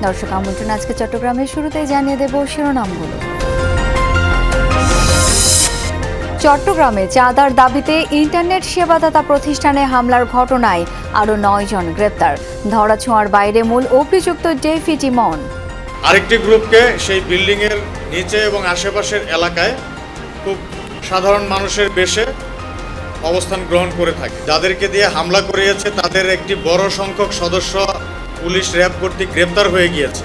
দর্শক আমন্ত্রণ আজকে চট্টগ্রামের শুরুতেই জানিয়ে দেব শিরোনামগুলো। চট্টগ্রামে চাঁদার দাবিতে ইন্টারনেট সেবাদাতা প্রতিষ্ঠানে হামলার ঘটনায় আরও 9 জন গ্রেপ্তার। ধরাছোঁয়ার বাইরে মূল অভিযুক্ত ডেভিড ইমন। আরেকটি গ্রুপকে সেই বিল্ডিং এর নিচে এবং আশেপাশের এলাকায় খুব সাধারণ মানুষের বেশে অবস্থান গ্রহণ করে থাকে। যাদেরকে দিয়ে হামলা করিয়েছে তাদের একটি বড় সংখ্যক সদস্য পুলিশ র্যাব কর্তৃক গ্রেপ্তার হয়ে গিয়েছে।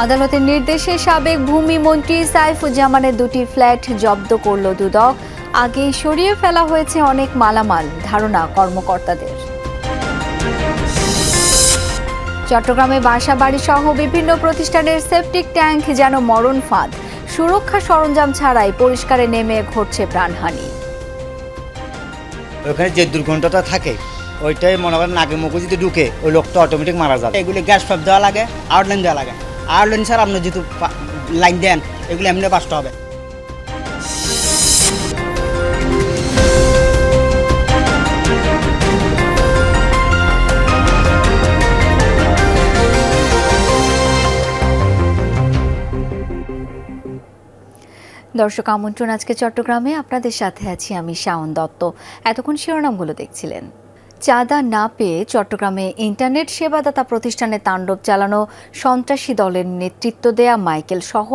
আদালতের নির্দেশে সাবেক ভূমিমন্ত্রী সাইফুজ্জামানের 2টি ফ্ল্যাট জব্দ করল দুদক। আগেই সরিয়ে ফেলা হয়েছে অনেক মালামাল, ধারণা কর্মকর্তাদের। চট্টগ্রামে বাসা বাড়ি সহ বিভিন্ন প্রতিষ্ঠানের সেপটিক ট্যাঙ্ক যেন মরণ ফাঁদ। সুরক্ষা সরঞ্জাম ছাড়াই পরিষ্কারে নেমে ঘটছে প্রাণহানি। ওখানে যে দুর্গন্ধটা থাকে ওইটাই মনে করেন নাকে মুখে যদি ঢুকে ওই লোকটা অটোমেটিক মারা যাবে। এগুলি গ্যাস পাইপ দেওয়া লাগে, আউটলাইন দেওয়া লাগে। আউটলাইন ছাড়া আপনি যেহেতু লাইন দেন এগুলো এমনি বাস্ট হবে। দর্শক আমন্ত্রণ আজকে চট্টগ্রামে, আপনাদের সাথে আছি আমি শাওন দত্ত। এতক্ষণ শিরোনামগুলো দেখছিলেন। চাঁদা না পেয়ে চট্টগ্রামে ইন্টারনেট সেবাদাতা প্রতিষ্ঠানে তাণ্ডব চালানো সন্ত্রাসী দলের নেতৃত্ব দেয়া মাইকেল সহ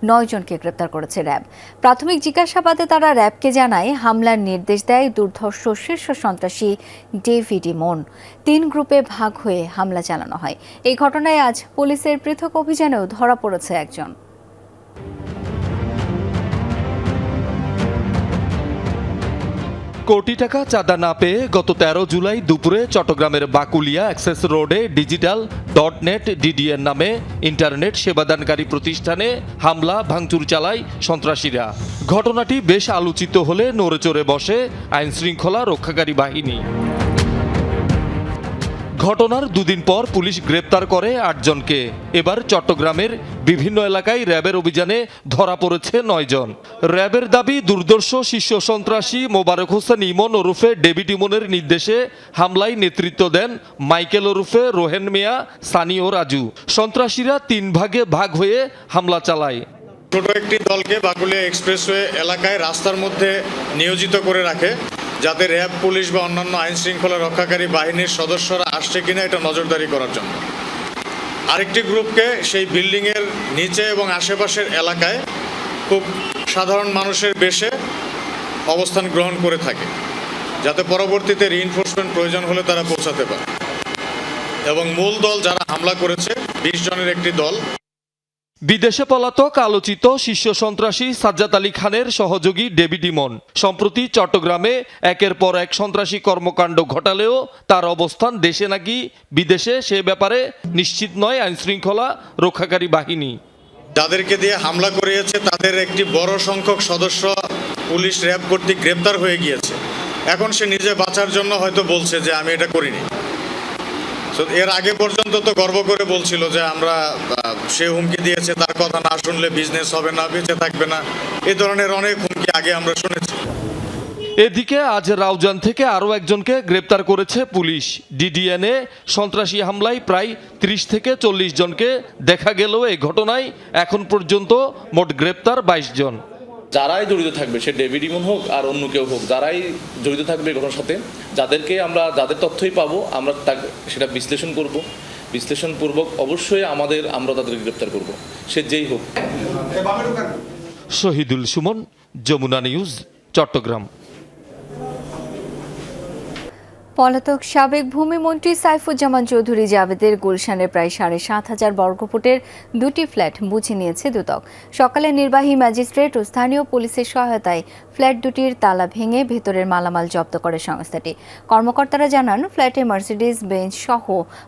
9 জনকে গ্রেপ্তার করেছে র্যাব। প্রাথমিক জিজ্ঞাসাবাদে তারা র্যাবকে জানায় হামলার নির্দেশ দেয় দুর্ধর্ষ শীর্ষ সন্ত্রাসী ডেভিড ইমন। 3 গ্রুপে ভাগ হয়ে হামলা চালানো হয়। এই ঘটনায় আজ পুলিশের পৃথক অভিযানেও ধরা পড়েছে একজন। কোটি টাকা চাঁদা না পেয়ে গত 13 জুলাই দুপুরে চট্টগ্রামের বাকুলিয়া অ্যাক্সেস রোডে ডিজিটাল.নেট ডিডিএন নামে ইন্টারনেট সেবাদানকারী প্রতিষ্ঠানে হামলা ভাঙচুর চালায় সন্ত্রাসীরা। ঘটনাটি বেশ আলোচিত হলে নড়েচড়ে বসে আইনশৃঙ্খলা রক্ষাকারী বাহিনী। ঘটনার 2 দিন পর পুলিশ গ্রেপ্তার করে 8 জনকে। এবার চট্টগ্রামের বিভিন্ন এলাকায় র্যাবের অভিযানে ধরা পড়েছে 9 জন। র্যাবের দাবি দুর্ধর্ষ শীর্ষ সন্ত্রাসী মোবারক হোসেন ইমন ওরফে ডেভিড ইমনের নির্দেশে হামলায় নেতৃত্ব দেন মাইকেল ওরফে রোহেন মিয়া, সানি ও রাজু। সন্ত্রাসীরা 3 ভাগে ভাগ হয়ে হামলা চালায়। ছোট একটি দলকে বাকুলিয়া এক্সপ্রেসওয়ে এলাকায় রাস্তার মধ্যে নিয়োজিত করে রাখে, যাতে র্যাব, পুলিশ বা অন্যান্য আইন শৃঙ্খলা রক্ষাকারী বাহিনীর সদস্যরা আসছে কিনা এটা নজরদারি করার জন্য। আরেকটি গ্রুপকে সেই বিল্ডিং এর নিচে এবং আশেপাশের এলাকায় খুব সাধারণ মানুষের বেশে অবস্থান গ্রহণ করে থাকে, যাতে পরবর্তীতে রিইনফোর্সমেন্ট প্রয়োজন হলে তারা পৌঁছাতে পারে। এবং মূল দল যারা হামলা করেছে 20 জনের একটি দল। বিদেশে পলাতক আলোচিত শীর্ষ সন্ত্রাসী সাজ্জাদ আলী খানের সহযোগী ডেভিড ইমন সম্প্রতি চট্টগ্রামে একের পর এক সন্ত্রাসী কর্মকাণ্ড ঘটালেও তার অবস্থান দেশে নাকি বিদেশে সে ব্যাপারে নিশ্চিত নয় আইনশৃঙ্খলা রক্ষাকারী বাহিনী। যাদেরকে দিয়ে হামলা করিয়েছে তাদের একটি বড় সংখ্যক সদস্য পুলিশ র্যাব কর্তৃক গ্রেপ্তার হয়ে গিয়েছে। এখন সে নিজে বাঁচার জন্য হয়তো বলছে যে আমি এটা করিনি। এর আগে পর্যন্ত তো গর্ব করে বলছিল যে আমরা সে হুমকি দিয়েছে, তার কথা না শুনলে বিজনেস হবে না, বেঁচে থাকবে না, এই ধরনের অনেক হুমকি আগে আমরা শুনেছি। এদিকে আজ রাউজান থেকে আরও একজনকে গ্রেপ্তার করেছে পুলিশ। ডিডিএনে সন্ত্রাসী হামলায় প্রায় 30 থেকে 40 জনকে দেখা গেলেও এই ঘটনায় এখন পর্যন্ত মোট গ্রেপ্তার 22 জন। যারাই জড়িত থাকবে, সে ডেভিড ইমন হোক আর অন্য কেউ হোক, যারাই জড়িত থাকবে এই ঘটনার সাথে, আমরা যাদের তথ্যই পাবো আমরা সেটা বিশ্লেষণ করব। বিশ্লেষণপূর্বক অবশ্যই আমরা তাদেরকে গ্রেপ্তার করব, সে যেই হোক। শহীদুল সুমন, যমুনা নিউজ, চট্টগ্রাম। পলাতক সাবেক ভূমিমন্ত্রী সাইফুজ্জামান চৌধুরী জাবেদের গুলশানের প্রায় 7,500 বর্গফুটের 2টি ফ্ল্যাট বুঝে নিয়েছে দুদক। সকালে নির্বাহী ম্যাজিস্ট্রেট ও স্থানীয় পুলিশের সহায়তায় ফ্ল্যাট দুটির তালা ভেঙে ভেতরের মালামাল জব্দ করে সংস্থাটি। কর্মকর্তারা জানান, ফ্ল্যাটে মার্সিডিজ বেঞ্চ সহ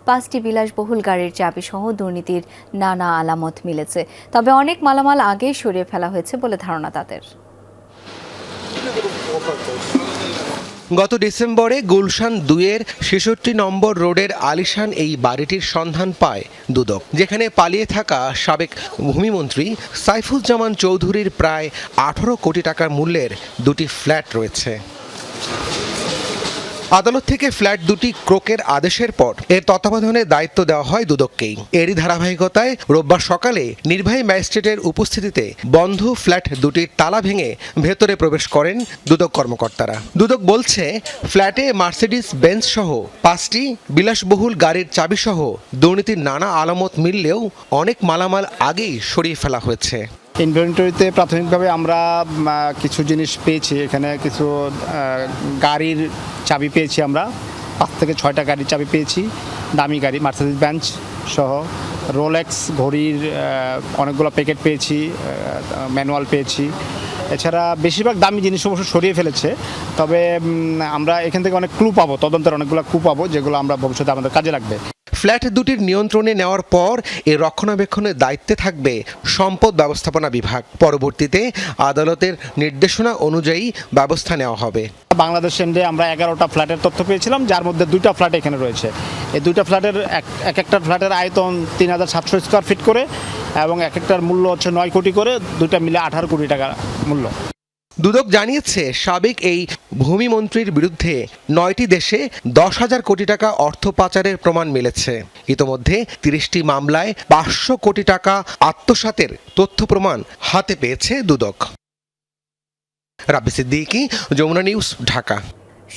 5টি বিলাসবহুল গাড়ির চাবি সহ দুর্নীতির নানা আলামত মিলেছে। তবে অনেক মালামাল আগেই সরিয়ে ফেলা হয়েছে বলে ধারণা তাদের। গত ডিসেম্বরে গুলশান 2-এর 66 নম্বর রোডের আলিশান এই বাড়িটির সন্ধান পায় দুদক, যেখানে পালিয়ে থাকা সাবেক ভূমিমন্ত্রী সাইফুজ্জামান চৌধুরীর প্রায় 18 কোটি টাকা মূল্যের 2টি ফ্ল্যাট রয়েছে। আদালত থেকে ফ্ল্যাট দুটি ক্রোকের আদেশের পর এর তত্ত্বাবধানের দায়িত্ব দেওয়া হয় দুদককেই। এরই ধারাবাহিকতায় রোববার সকালে নির্বাহী ম্যাজিস্ট্রেটের উপস্থিতিতে বন্ধ ফ্ল্যাট দুটির তালা ভেঙে ভেতরে প্রবেশ করেন দুদক কর্মকর্তারা। দুদক বলছে, ফ্ল্যাটে মার্সিডিজ বেঞ্চ সহ 5টি বিলাসবহুল গাড়ির চাবি সহ দুর্নীতির নানা আলামত মিললেও অনেক মালামাল আগেই সরিয়ে ফেলা হয়েছে। ইনভেন্টরিতে প্রাথমিকভাবে আমরা কিছু জিনিস পেয়েছি। এখানে কিছু গাড়ির চাবি পেয়েছি, আমরা 5 থেকে 6টা গাড়ির চাবি পেয়েছি, দামি গাড়ি মার্সিডিজ বেঞ্চ সহ। রোলেক্স ঘড়ির অনেকগুলো প্যাকেট পেয়েছি, ম্যানুয়াল পেয়েছি। এছাড়া বেশিরভাগ দামি জিনিস অবশ্য সরিয়ে ফেলেছে, তবে আমরা এখান থেকে অনেক ক্লু পাবো, তদন্তের অনেকগুলো ক্লু পাবো, যেগুলো আমরা ভবিষ্যতে আমাদের কাজে লাগবে। ফ্ল্যাট দুটির নিয়ন্ত্রণে নেওয়ার পর এর রক্ষণাবেক্ষণের দায়িত্বে থাকবে সম্পদ ব্যবস্থাপনা বিভাগ। পরবর্তীতে আদালতের নির্দেশনা অনুযায়ী ব্যবস্থা নেওয়া হবে। বাংলাদেশ এন্ডে আমরা 11টা ফ্ল্যাটের তথ্য পেয়েছিলাম, যার মধ্যে 2টা ফ্ল্যাট এখানে রয়েছে। এই 2টা ফ্ল্যাটের একটা ফ্ল্যাটের আয়তন 3700 স্কোয়ার ফিট করে এবং এক একটার মূল্য হচ্ছে 9 কোটি করে, 2টা মিলে 18 কোটি টাকা মূল্য। দুদক জানিয়েছে, সাবেক এই ভূমিমন্ত্রীর বিরুদ্ধে 9টি দেশে 10,000 কোটি টাকা অর্থ পাচারের প্রমাণ মিলেছে। ইতোমধ্যে 30টি মামলায় 500 কোটি টাকা আত্মসাতের তথ্য প্রমাণ হাতে পেয়েছে দুদক। রাব্বি সিদ্দিকী, যমুনা নিউজ, ঢাকা।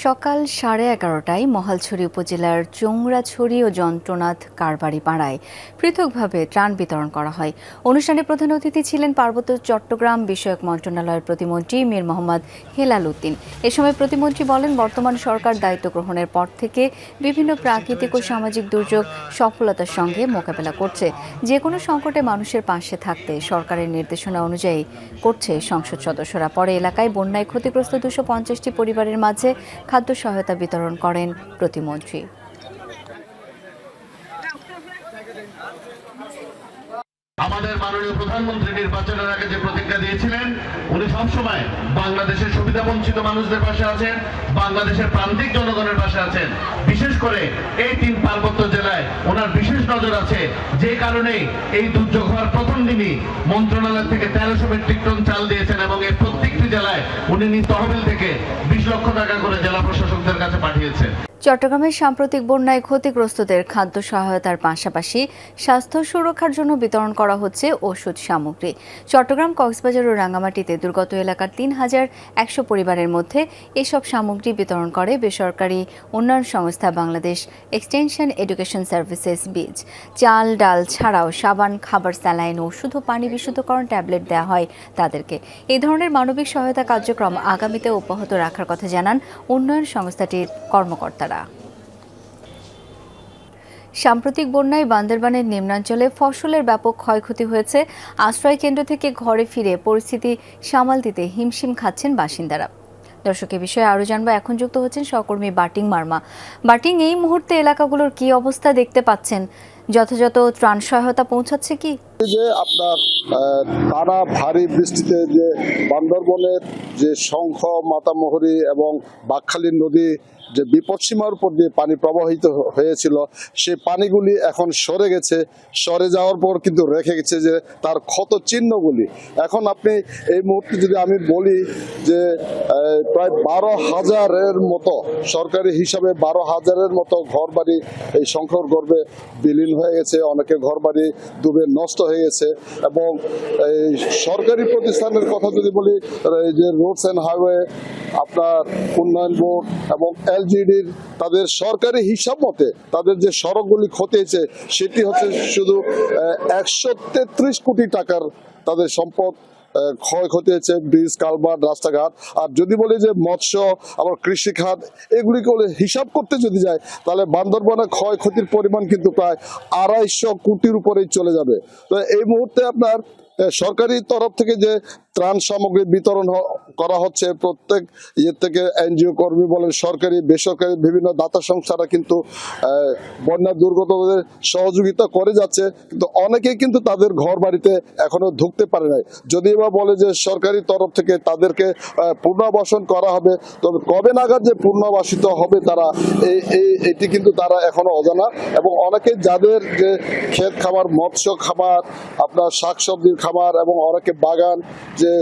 সকাল 11:30টায় মহালছড়ি উপজেলার চৌংরাছড়ি ও যন্ত্রনাথ কারবারি পাড়ায় পৃথকভাবে ত্রাণ বিতরণ করা হয়। অনুষ্ঠানে প্রধান অতিথি ছিলেন পার্বত্য চট্টগ্রাম বিষয়ক মন্ত্রণালয়ের প্রতিমন্ত্রী মীর মোহাম্মদ হেলাল উদ্দিন। এ সময় প্রতিমন্ত্রী বলেন, বর্তমান সরকার দায়িত্ব গ্রহণের পর থেকে বিভিন্ন প্রাকৃতিক ও সামাজিক দুর্যোগ সফলতার সঙ্গে মোকাবেলা করছে। যে কোনো সংকটে মানুষের পাশে থাকতে সরকারের নির্দেশনা অনুযায়ী করছে সংসদ সদস্যরা। পরে এলাকায় বন্যায় ক্ষতিগ্রস্ত 250টি পরিবারের মাঝে খাদ্য সহায়তা বিতরণ করেন প্রতিমন্ত্রী। আমাদের মাননীয় প্রধানমন্ত্রী নির্বাচনের আগে যে প্রতিজ্ঞা দিয়েছিলেন, উনি সবসময় বাংলাদেশের সুবিধা বঞ্চিত মানুষদের পাশে আছেন, বাংলাদেশের প্রান্তিক জনগণের পাশে আছেন। বিশেষ করে এই 3 পার্বত্য জেলায় ওনার বিশেষ নজর আছে, যে কারণে এই দুর্যোগ হওয়ার প্রথম দিনই মন্ত্রণালয় থেকে 1300 মেট্রিক টন চাল দিয়েছেন এবং এই প্রত্যেকটি জেলায় উনি নিজ তহবিল থেকে 20 লক্ষ টাকা করে জেলা প্রশাসকদের কাছে পাঠিয়েছেন। চট্টগ্রামের সাম্প্রতিক বন্যায় ক্ষতিগ্রস্তদের খাদ্য সহায়তার পাশাপাশি স্বাস্থ্য সুরক্ষার জন্য বিতরণ করা হচ্ছে ওষুধ সামগ্রী। চট্টগ্রাম, কক্সবাজার ও রাঙ্গামাটিতে দুর্গত এলাকার 3100 পরিবারের মধ্যে এসব সামগ্রী বিতরণ করে বেসরকারি উন্নয়ন সংস্থা বাংলাদেশ এক্সটেনশন এডুকেশন সার্ভিসেস বীজ। চাল ডাল ছাড়াও সাবান, খাবার, স্যালাইন, ওষুধ ও পানি বিশুদ্ধকরণ ট্যাবলেট দেওয়া হয় তাদেরকে। এই ধরনের মানবিক সহায়তা কার্যক্রম আগামীতে অব্যাহত রাখার কথা জানান উন্নয়ন সংস্থাটির কর্মকর্তারা। সাম্প্রতিক বন্যায় বান্দরবানের নিম্নাঞ্চলে ফসলের ব্যাপক ক্ষয়ক্ষতি হয়েছে। আশ্রয় কেন্দ্র থেকে ঘরে ফিরে পরিস্থিতি সামাল দিতে হিমশিম খাচ্ছেন বাসিন্দারা। দর্শক, এ বিষয়ে আরও জানবো, এখন যুক্ত হচ্ছেন সহকর্মী বাটিং মার্মা। বাটিং, এই মুহূর্তে এলাকাগুলোর কি অবস্থা দেখতে পাচ্ছেন? যথাযথ ত্রাণ সহায়তা পৌঁছাচ্ছে কি? যে আপনার টানা ভারী বৃষ্টিতে যে বান্দরবনের যে শঙ্খ, মাতামোহরী এবং বাঁকখালী নদী যে বিপদসীমার উপর দিয়ে পানি প্রবাহিত হয়েছিল, সেই পানিগুলি এখন সরে গেছে। সরে যাওয়ার পর কিন্তু রেখে গেছে যে তার ক্ষত চিহ্নগুলি। এখন আপনি এই মুহূর্তে যদি আমি বলি যে প্রায় 12,000-এর মতো, সরকারি হিসাবে 12,000-এর মতো ঘরবাড়ি এই শঙ্খর গর্ভে বিলীন হয়ে গেছে। অনেকের ঘরবাড়ি ডুবে নষ্ট হয়ে গেছে। এবং এই সরকারি প্রতিষ্ঠানের কথা যদি বলি, এই যে রোডস অ্যান্ড হাইওয়ে, আপনার উন্নয়ন বোর্ড এবং এলজিডির তাদের সরকারি হিসাব মতে তাদের যে সড়কগুলি ক্ষতি হয়েছে সেটি হচ্ছে শুধু 133 কোটি টাকার তাদের সম্পদ ক্ষয়ক্ষতি হয়েছে, ব্রিজ, কালভার্ট, রাস্তাঘাট। আর যদি বলি যে মৎস্য, আবার কৃষি খাত, এগুলিকে হিসাব করতে যদি যায় তাহলে বান্দরবনের ক্ষয়ক্ষতির পরিমাণ কিন্তু প্রায় 250 কোটির উপরেই চলে যাবে। তো এই মুহূর্তে আপনার সরকারি তরফ থেকে যে ত্রাণ সামগ্রী বিতরণ করা হচ্ছে, প্রত্যেক ইয়ে থেকে এনজিও কর্মী বলেন, সরকারি বেসরকারি বিভিন্ন দাতা সংস্থারা কিন্তু বন্যা দুর্গতদের সহযোগিতা করে যাচ্ছে। কিন্তু অনেকেই কিন্তু তাদের ঘর বাড়িতে এখনো ঢুকতে পারে নাই। যদিও বা বলে যে সরকারি তরফ থেকে তাদেরকে পুনর্বাসন করা হবে, তবে কবে নাগাদ যে পুনর্বাসিত হবে তারা এটি কিন্তু তারা এখনো অজানা। এবং অনেকে যাদের যে ক্ষেত খামার, মৎস্য খামার, আপনার শাকসবজির খামার এবং অনেকে বাগান, যে যে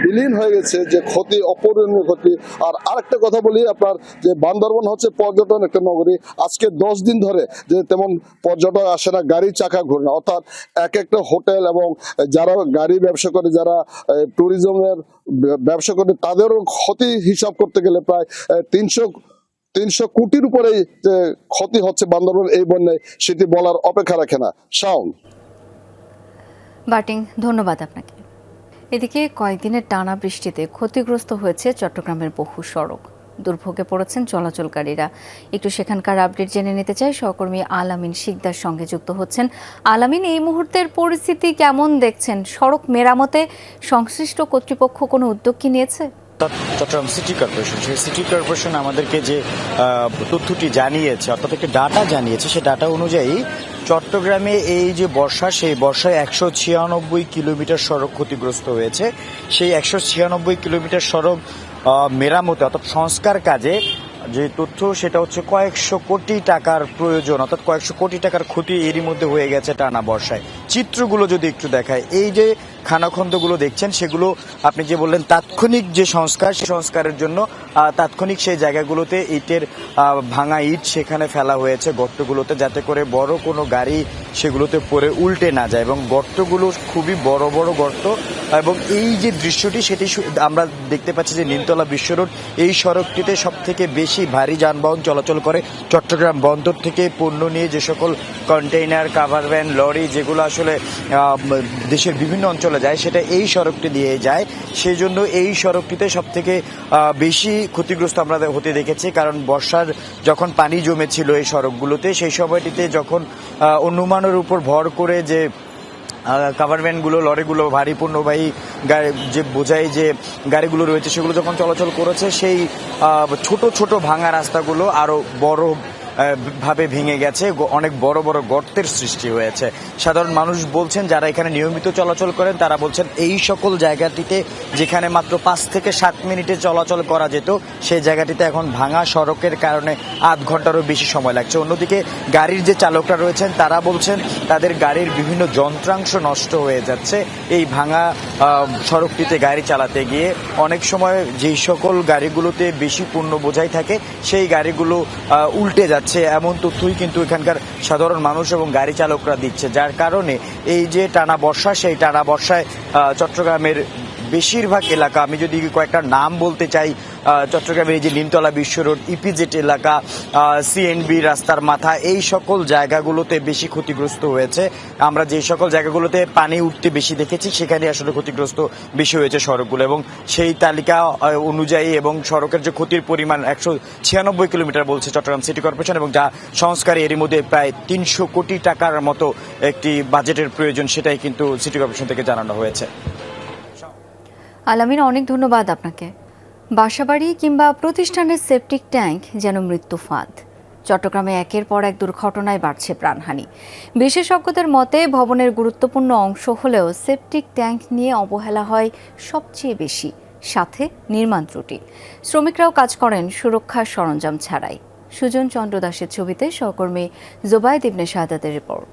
বিলীন হয়ে গেছে, যে ক্ষতি, অপূরণীয় ক্ষতি। আর আরেকটা কথা বলি, আপনার যে বান্দরবন হচ্ছে পর্যটন একটা নগরী। আজকে 10 দিন ধরে যে তেমন পর্যটক আসে না, গাড়ি চাকা ঘুরে না। অর্থাৎ এক একটা হোটেল এবং যারা গাড়ি ব্যবসা করে, যারা ট্যুরিজমের ব্যবসা করে, তাদেরও ক্ষতি হিসাব করতে গেলে প্রায় 300 কোটির উপরে যে ক্ষতি হচ্ছে বান্দরবন এই বন্যায়, সেটি বলার অপেক্ষা রাখে না। শাওন। বাটিং, ধন্যবাদ আপনাকে। এদিকে কয়েকদিনের টানা বৃষ্টিতে ক্ষতিগ্রস্ত হয়েছে চট্টগ্রামের বহু সড়ক। দুর্ভোগে পড়েছেন চলাচলকারীরা। একটু সেখানকার আপডেট জেনে নিতে চাই, সহকর্মী আলামিন শিকদার সঙ্গে যুক্ত হচ্ছেন। আলামিন, এই মুহূর্তের পরিস্থিতি কেমন দেখছেন? সড়ক মেরামতে সংশ্লিষ্ট কর্তৃপক্ষ কোনো উদ্যোগ কি নিয়েছে? চট্টগ্রাম সিটি কর্পোরেশন, সেই সিটি কর্পোরেশন আমাদেরকে যে তথ্যটি জানিয়েছে, অর্থাৎ একটা ডাটা জানিয়েছে, সেই ডাটা অনুযায়ী চট্টগ্রামে এই যে বর্ষা, সেই বর্ষায় 196 কিলোমিটার সড়ক ক্ষতিগ্রস্ত হয়েছে। সেই 196 কিলোমিটার সড়ক মেরামতে অর্থাৎ সংস্কার কাজে যে তথ্য, সেটা হচ্ছে কয়েকশো কোটি টাকার প্রয়োজন, অর্থাৎ কয়েকশো কোটি টাকার ক্ষতি এরই মধ্যে হয়ে গেছে টানা বর্ষায়। চিত্রগুলো যদি একটু দেখায়, এই যে খানাখন্দগুলো দেখছেন, সেগুলো আপনি যে বললেন তাৎক্ষণিক যে সংস্কার, সেই সংস্কারের জন্য তাৎক্ষণিক সেই জায়গাগুলোতে ইটের ভাঙা ইট সেখানে ফেলা হয়েছে গর্তগুলোতে, যাতে করে বড় কোনো গাড়ি সেগুলোতে পড়ে উল্টে না যায়। এবং গর্তগুলো খুবই বড় বড় গর্ত। এবং এই যে দৃশ্যটি, সেটি আমরা দেখতে পাচ্ছি যে নিমতলা বিশ্ব রোড, এই সড়কটিতে সব থেকে বেশি ভারী যানবাহন চলাচল করে। চট্টগ্রাম বন্দর থেকে পণ্য নিয়ে যে সকল কন্টেইনার, কাভার ভ্যান, লরি, যেগুলো আসলে দেশের বিভিন্ন অঞ্চলে যায়, সেটা এই সড়কটি দিয়ে যায়। সেই জন্য এই সড়কটিতে সব থেকে বেশি ক্ষতিগ্রস্ত আমরা হতে দেখেছি। কারণ বর্ষার যখন পানি জমেছিল এই সড়কগুলোতে, সেই সময়টিতে যখন অনুমানের উপর ভর করে যে কাভার ভ্যানগুলো, লরিগুলো, ভারী পণ্যবাহী গাড়ি, যে বোঝাই যে গাড়িগুলো রয়েছে, সেগুলো যখন চলাচল করেছে, সেই ছোট ছোট ভাঙা রাস্তাগুলো আরো বড় ভাবে ভেঙে গেছে, অনেক বড় বড় গর্তের সৃষ্টি হয়েছে। সাধারণ মানুষ বলছেন, যারা এখানে নিয়মিত চলাচল করেন, তারা বলছেন এই সকল জায়গাটিতে যেখানে মাত্র 5 থেকে 7 মিনিটে চলাচল করা যেত, সেই জায়গাটিতে এখন ভাঙা সড়কের কারণে আধ ঘন্টারও বেশি সময় লাগছে। অন্যদিকে গাড়ির যে চালকরা রয়েছেন, তারা বলছেন তাদের গাড়ির বিভিন্ন যন্ত্রাংশ নষ্ট হয়ে যাচ্ছে এই ভাঙা সড়কটিতে গাড়ি চালাতে গিয়ে। অনেক সময় যেই সকল গাড়িগুলোতে বেশি পণ্য বোঝাই থাকে, সেই গাড়িগুলো উল্টে যাচ্ছে, এমন তথ্যই কিন্তু এখানকার সাধারণ মানুষ এবং গাড়ি চালকরা দিচ্ছে। যার কারণে এই যে টানা বর্ষা, সেই টানা বর্ষায় চট্টগ্রামের বেশিরভাগ এলাকা, আমি যদি কয়েকটা নাম বলতে চাই, চট্টগ্রামের এই যে নিমতলা বিশ্ব রোড, ইপিজেড এলাকা, সিএনবি রাস্তার মাথা, এই সকল জায়গাগুলোতে বেশি ক্ষতিগ্রস্ত হয়েছে। আমরা যে সকল জায়গাগুলোতে পানি উঠতে বেশি দেখেছি, সেখানে আসলে ক্ষতিগ্রস্ত বেশি হয়েছে সড়কগুলো। এবং সেই তালিকা অনুযায়ী এবং সড়কের যে ক্ষতির পরিমাণ 196 কিলোমিটার বলছে চট্টগ্রাম সিটি কর্পোরেশন, এবং যা সংস্কারে এরই মধ্যে প্রায় 300 কোটি টাকার মতো একটি বাজেটের প্রয়োজন, সেটাই কিন্তু সিটি কর্পোরেশন থেকে জানানো হয়েছে। আলামিন, অনেক ধন্যবাদ আপনাকে। বাসাবাড়ি কিংবা প্রতিষ্ঠানের সেপটিক ট্যাঙ্ক যেন মৃত্যু ফাঁদ। চট্টগ্রামে একের পর এক দুর্ঘটনায় বাড়ছে প্রাণহানি। বিশেষজ্ঞদের মতে ভবনের গুরুত্বপূর্ণ অংশ হলেও সেপটিক ট্যাঙ্ক নিয়ে অবহেলা হয় সবচেয়ে বেশি, সাথে নির্মাণ ত্রুটি। শ্রমিকরাও কাজ করেন সুরক্ষার সরঞ্জাম ছাড়াই। সুজন চন্দ্র দাসের ছবিতে সহকর্মী জোবায়েদ ইবনে শাহাদাতের রিপোর্ট।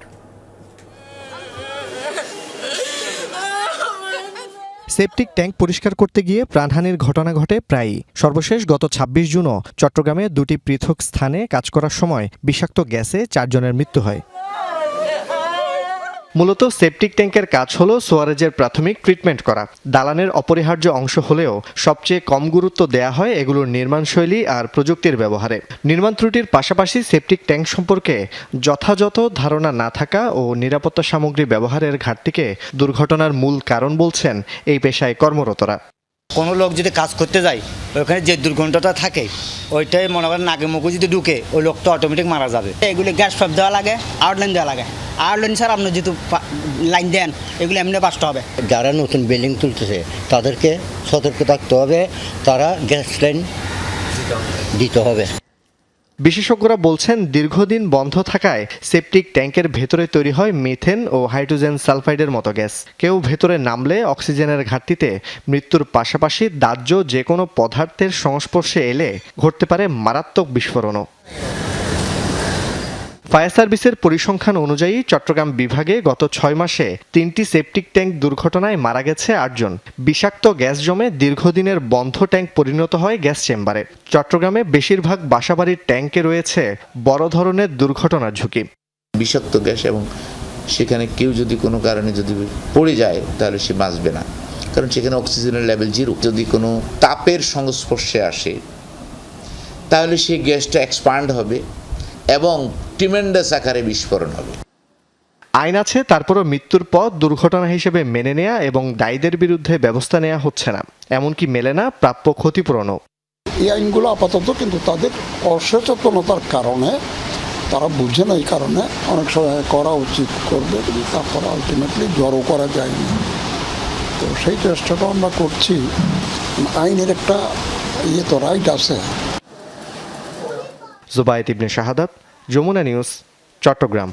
সেপটিক ট্যাঙ্ক পরিষ্কার করতে গিয়ে প্রাণহানির ঘটনা ঘটে প্রায়ই। সর্বশেষ গত 26 জুনও চট্টগ্রামে 2টি পৃথক স্থানে কাজ করার সময় বিষাক্ত গ্যাসে 4 জনের মৃত্যু হয়। মূলত সেপটিক ট্যাঙ্কের কাজ হলো সোয়ারেজের প্রাথমিক ট্রিটমেন্ট করা। দালানের অপরিহার্য অংশ হলেও সবচেয়ে কম গুরুত্ব দেয়া হয় এগুলোর নির্মাণশৈলী আর প্রযুক্তির ব্যবহারে। নির্মাণ ত্রুটির পাশাপাশি সেপটিক ট্যাঙ্ক সম্পর্কে যথাযথ ধারণা না থাকা ও নিরাপত্তা সামগ্রী ব্যবহারের ঘাটতিকে দুর্ঘটনার মূল কারণ বলছেন এই পেশায় কর্মরতরা। কোনো লোক যদি কাজ করতে যায়, ওখানে যে দুর্গন্ধটা থাকে, ওইটাই মনে করেন নাকে মুখে যদি ঢুকে, ওই লোকটা অটোমেটিক মারা যাবে। এগুলি গ্যাস পাইপ দেওয়া লাগে, আউটলাইন দেওয়া লাগে। আউটলাইন স্যার আপনি যেহেতু লাইন দেন, এগুলো এমনি বাঁচতে হবে। যারা নতুন বিল্ডিং তুলতেছে তাদেরকে সতর্ক থাকতে হবে, তারা গ্যাস লাইন দিতে হবে। বিশেষজ্ঞরা বলছেন দীর্ঘদিন বন্ধ থাকায় সেপটিক ট্যাঙ্কের ভেতরে তৈরি হয় মিথেন ও হাইড্রোজেন সালফাইডের মতো গ্যাস। কেউ ভেতরে নামলে অক্সিজেনের ঘাটতিতে মৃত্যুর পাশাপাশি দাহ্য যে কোনো পদার্থের সংস্পর্শে এলে ঘটতে পারে মারাত্মক বিস্ফোরণও। ফায়ার সার্ভিসের পরিসংখ্যান অনুযায়ী চট্টগ্রাম বিভাগে গত 6 মাসে 3টি সেপটিক ট্যাঙ্ক দুর্ঘটনায় মারা গেছে 8 জন। বিষাক্ত গ্যাস জমে দীর্ঘদিনের বন্ধ ট্যাঙ্ক পরিণত হয় গ্যাস চেম্বারে। চট্টগ্রামে বেশিরভাগ বাসাবাড়ির ট্যাঙ্কে রয়েছে বড় ধরনের দুর্ঘটনার ঝুঁকি। বিষাক্ত গ্যাস এবং সেখানে কেউ যদি কোনো কারণে যদি পড়ে যায় তাহলে সে বাঁচবে না, কারণ সেখানে অক্সিজেনের লেভেল 0। যদি কোনো তাপের সংস্পর্শে আসে তাহলে সেই গ্যাসটা এক্সপান্ড হবে এবং ট্রিমেন্ডাস আকারে বিস্ফোরণ হবে। আইন আছে, তারপরও মৃত্যুর পর দুর্ঘটনা হিসেবে মেনে নেয়া এবং দায়ীদের বিরুদ্ধে ব্যবস্থা নেওয়া হচ্ছে না, এমনকি মেলে না প্রাপ্য ক্ষতিপূরণও। এই আইনগুলো আপাতত কিন্তু তাদের অসচেতনতার কারণে তারা বুঝে না, এই কারণে অনেক সময় করা উচিত করবে, কিন্তু তারপরে আলটিমেটলি জড়ো করা যায়নি। তো সেই চেষ্টাটা আমরা করছি। আইনের একটা তো রাইট আছে। জুবায়েদ ইবনে শাহাদাত, যমুনা নিউজ, চট্টগ্রাম।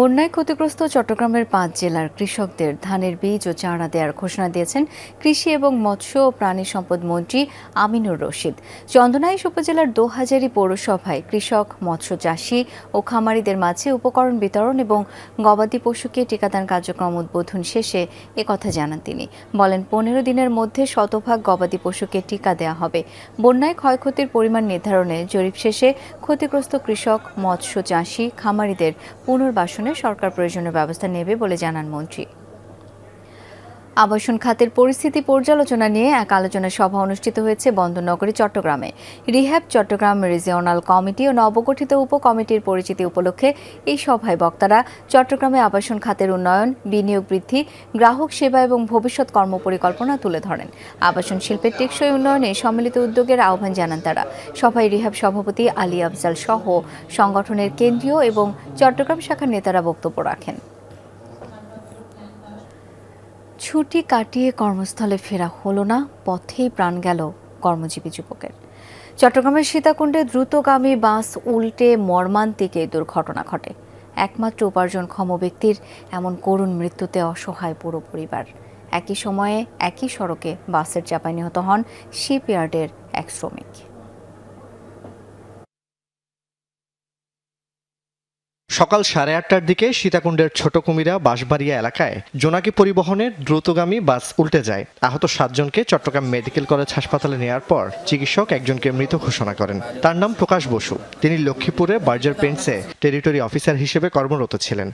বন্যায় ক্ষতিগ্রস্ত চট্টগ্রামের 5 জেলার কৃষকদের ধানের বীজ ও চারা দেওয়ার ঘোষণা দিয়েছেন কৃষি এবং মৎস্য ও প্রাণী সম্পদ মন্ত্রী আমিনুর রশিদ। চন্দনাইশ উপজেলার দোহাজারী পৌরসভায় কৃষক, মৎস্য চাষী ও খামারিদের মাঝে উপকরণ বিতরণ এবং গবাদি পশুকে টিকাদান কার্যক্রম উদ্বোধন শেষে একথা জানান তিনি। বলেন, 15 দিনের মধ্যে শতভাগ গবাদি পশুকে টিকা দেওয়া হবে। বন্যায় ক্ষয়ক্ষতির পরিমাণ নির্ধারণে জরিপ শেষে ক্ষতিগ্রস্ত কৃষক, মৎস্য চাষী, খামারিদের পুনর্বাসন সরকার প্রয়োজনীয় ব্যবস্থা নেবে বলে জানান মন্ত্রী। আবাসন খাতের পরিস্থিতি পর্যালোচনা নিয়ে এক আলোচনা সভা অনুষ্ঠিত হয়েছে বন্দরনগরী চট্টগ্রামে। রিহ্যাব চট্টগ্রাম রিজিওনাল কমিটি ও নবগঠিত উপকমিটির পরিচিতি উপলক্ষে এই সভায় বক্তারা চট্টগ্রামে আবাসন খাতের উন্নয়ন, বিনিয়োগ বৃদ্ধি, গ্রাহক সেবা এবং ভবিষ্যৎ কর্মপরিকল্পনা তুলে ধরেন। আবাসন শিল্পের টেকসই উন্নয়নে সম্মিলিত উদ্যোগের আহ্বান জানান তারা। সভায় রিহ্যাব সভাপতি আলী আফজাল সহ সংগঠনের কেন্দ্রীয় এবং চট্টগ্রাম শাখার নেতারা বক্তব্য রাখেন। ছুটি কাটিয়ে কর্মস্থলে ফেরা হলো না, পথেই প্রাণ গেল কর্মজীবী যুবকের। চট্টগ্রামের সীতাকুণ্ডে দ্রুতগামী বাস উল্টে মর্মান্তিক এই দুর্ঘটনা ঘটে। একমাত্র উপার্জনক্ষম ব্যক্তির এমন করুণ মৃত্যুতে অসহায় পুরো পরিবার। একই সময়ে একই সড়কে বাসের চাপায় নিহত হন শিপইয়ার্ডের এক শ্রমিক। সকাল 8:30টার দিকে সীতাকুণ্ডের ছোট কুমিরা বাঁশবাড়িয়া এলাকায় জোনাকি পরিবহনের দ্রুতগামী বাস উল্টে যায়। আহত 7 জনকে চট্টগ্রাম মেডিকেল কলেজ হাসপাতালে নেওয়ার পর চিকিৎসক একজনকে মৃত ঘোষণা করেন। তার নাম প্রকাশ বসু। তিনি লক্ষ্মীপুরে বার্জার পেন্টসে টেরিটরি অফিসার হিসেবে কর্মরত ছিলেন।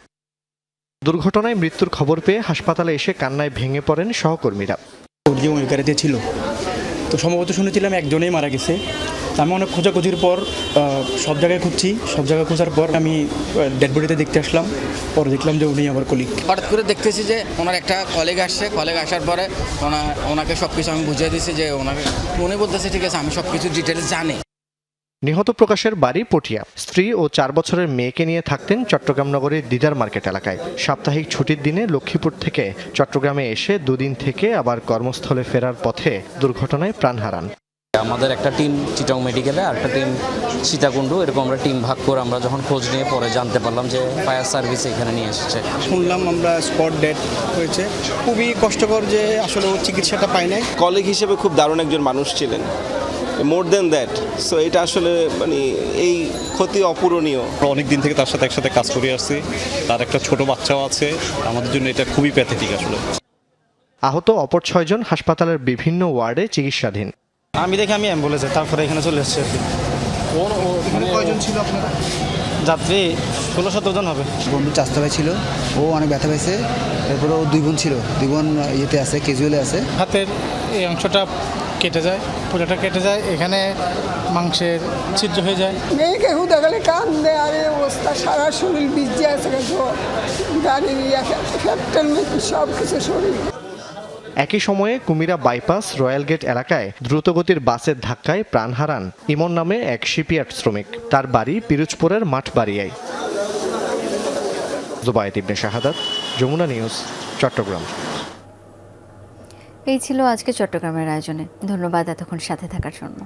দুর্ঘটনায় মৃত্যুর খবর পেয়ে হাসপাতালে এসে কান্নায় ভেঙে পড়েন সহকর্মীরা। ওই গাড়িতে ছিল, তো সম্ভবত শুনেছিলাম একজনেই মারা গেছে। আমি অনেক খোঁজাখুঁজির পর সব জায়গায় খুঁজছি, সব জায়গায় খোঁজার পর আমি ডেড বডিতে দেখতে আসলাম। পরে দেখলাম যে উনি আমার কলিগ। হঠাৎ করে দেখতেছি যে ওনার একটা কলিগ আসছে। কলিগ আসার পরে ওনাকে সব কিছু আমি বুঝিয়ে দিয়েছি যে উনি বলতেছে ঠিক আছে, আমি সব কিছু ডিটেলস জানি। নিহত প্রকাশের বাড়ি পটিয়া। স্ত্রী ও 4 বছরের মেয়েকে নিয়ে থাকতেন চট্টগ্রাম নগরের দিদার মার্কেট এলাকায়। সাপ্তাহিক ছুটির দিনে লক্ষ্মীপুর থেকে চট্টগ্রামে এসে 2 দিন থেকে আবার কর্মস্থলে ফেরার পথে দুর্ঘটনায় প্রাণ হারান। আমাদের একটা টিম চিটাং মেডিকেলে আর একটা টিম সীতাকুণ্ড, এরকম আমরা টিম ভাগ করে আমরা যখন খোঁজ নিয়ে পরে জানতে পারলাম যে ফায়ার সার্ভিস এখানে নিয়ে এসেছে। শুনলাম আমরা স্পট ডেড হয়েছে। খুবই কষ্টকর যে আসলে ও চিকিৎসাটা পায় নাই। কলিগ হিসেবে খুব দারুণ একজন মানুষ ছিলেন, মোর দেন দ্যাট। সো এটা আসলে মানে এই ক্ষতি অপূরণীয়। অনেক দিন থেকে তার সাথে একসাথে কাজ করে আসছি, তার একটা ছোট বাচ্চাও আছে। আমাদের জন্য এটা খুবই প্যাথেটিক আসলে। আহত অপর 6 জন হাসপাতালের বিভিন্ন ওয়ার্ডে চিকিৎসাধীন। আমি অ্যাম্বুলেন্সে তারপরে এখানে চলে এসেছি। কয়জন ছিল আপনারা? যাত্রী 16-17 জন হবে। বন্ধু চাস্তা ভাই ছিল, ও অনেক ব্যথা পেয়েছে। এরপরে ও 2 বোন ছিল, 2 বোন ইয়েতে আছে, ক্যাজুয়ালে আছে। হাতের এই অংশটা কেটে যায়, পুরোটা কেটে যায়, এখানে মাংসের ছিদ্র হয়ে যায়। মেয়েকে হুদা গেলে কান্দে, আর এই অবস্থা সারা শরীর ভিজে আছে, গাড়ির সব কিছু শরীর। একই সময়ে কুমিরা বাইপাস রয়্যাল গেট এলাকায় দ্রুতগতির বাসের ধাক্কায় প্রাণ হারান ইমন নামে এক শিপইয়ার্ড শ্রমিক। তার বাড়ি পিরোজপুরের মাঠবাড়িয়ায়। জুবায়েদ ইবনে শাহাদাত, যমুনা নিউজ, চট্টগ্রাম। এই ছিল আজকে চট্টগ্রামের আয়োজনে। ধন্যবাদ এতক্ষণ সাথে থাকার জন্য।